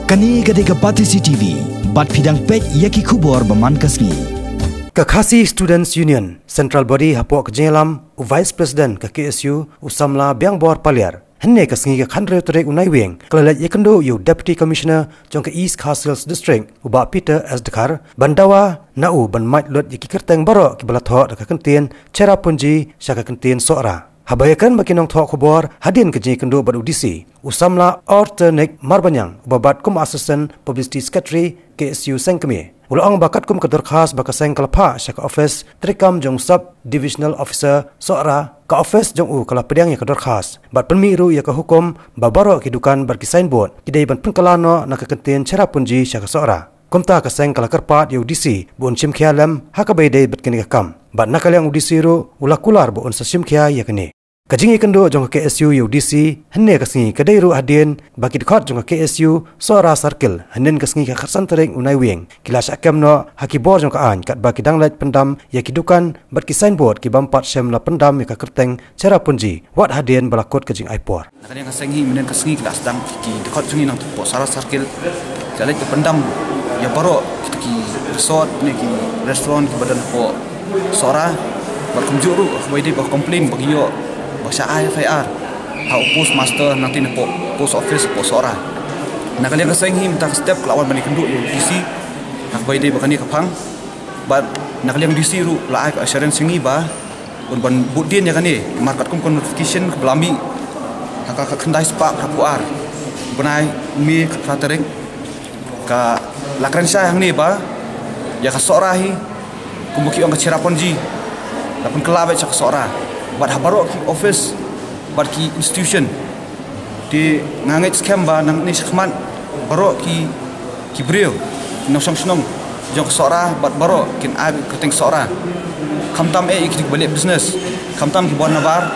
Kani gade ka Patisi TV, bat pidang pek yaki kubor baman kasni. Kakasi Students Union, Central Body hapok kejelam, Vice President ke KSU, Usamla Biang Bor Paliar. Henne kasngi ke khandre terek unai wing, kelalat yekendo yu Deputy Commissioner jong ke East Castles District, uba Peter S. Dekar, bandawa nau ban mait lot yaki kerteng barok ki balatho ke kentien, cera punji syaka kentien soara. Habayakan makinong thok kubor hadin keji kendo bad audisi. Usamla Ortenek Marbanyang babat kum Assistant Publicity Secretary KSU Sengkemi. Ulang bakat kum kedorkhas bakaseng kalapa syaka office trikam jong sub divisional officer soara ka office jong u kala pedang ya kedorkhas. Bat penmiru ya ka hukum babaro kidukan berkisain board kidai ban penkalano nak kentien cara punji syaka soara. Kumta kaseng kala kerpat ya audisi bon sim khialam hakabai dai betkini kam. Bat nakalyang audisi ru ulakular bon sasim khia ya kini. Kajingi kendo jong KSU UDC henne kasngi kadai ru hadin baki dekat jong KSU Soara Circle hanin kasngi ka kharsan tereng unai wing kila syakam no haki bor jong ka an kat baki danglat pendam ya kidukan bat ki signboard ki bampat sem la pendam ya ka kerteng cara punji wat hadin balakot kajing aipor nakani kasngi menen kasngi kila sedang ki dekat jungi nang po Soara Circle jalan ke pendam ya baro ki resort ni ki restoran ki badan po Soara berkunjuru khabai ba komplain bagi yo bahasa IFIR hau postmaster nanti nepo post office post Soara nak kalian keseng him tak step lawan bani kenduk DC nak bai dei bakani kapang ba nak kalian DC ru la assurance singi ba un ban budin ya kani market kum notification ke belami hak kendai spak kapuar benai mi khatereng ka lakran saya hang ni ba ya ka Soara hi kumbuki ong ka Cheraponji lapun kelabe ka Soara bat habaro ki office bat ki institution di ngangai scam ba nang ni sekhman baro ki bril no song jong Soara bat baro kin ab keteng Soara khamtam ki balik business khamtam ki bon nabar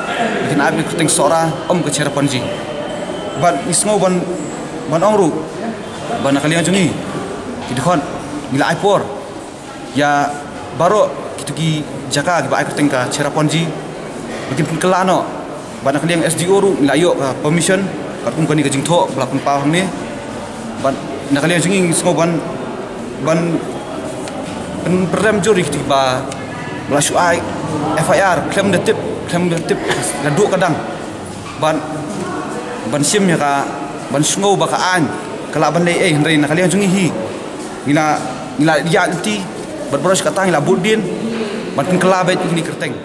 kin ab keteng Soara ke Cheraponji bat isngo ban ongru ban kalian jungi ki dekhon mila aipor ya baro ki jaka ki ba keteng ka Cheraponji mungkin pun kelano banyak yang SDO ru layo permission kat kum kani kajing tho pelakon pau ni ban nak kalian jenging semua ban program juri tiba melasu ai FIR claim the tip laduk kadang ban sim ya ka ban sngo ba ka an kala ban lei ndai nak kalian jengi hi ila ya ti ban bros katang ila budin ban kelabat ini kerteng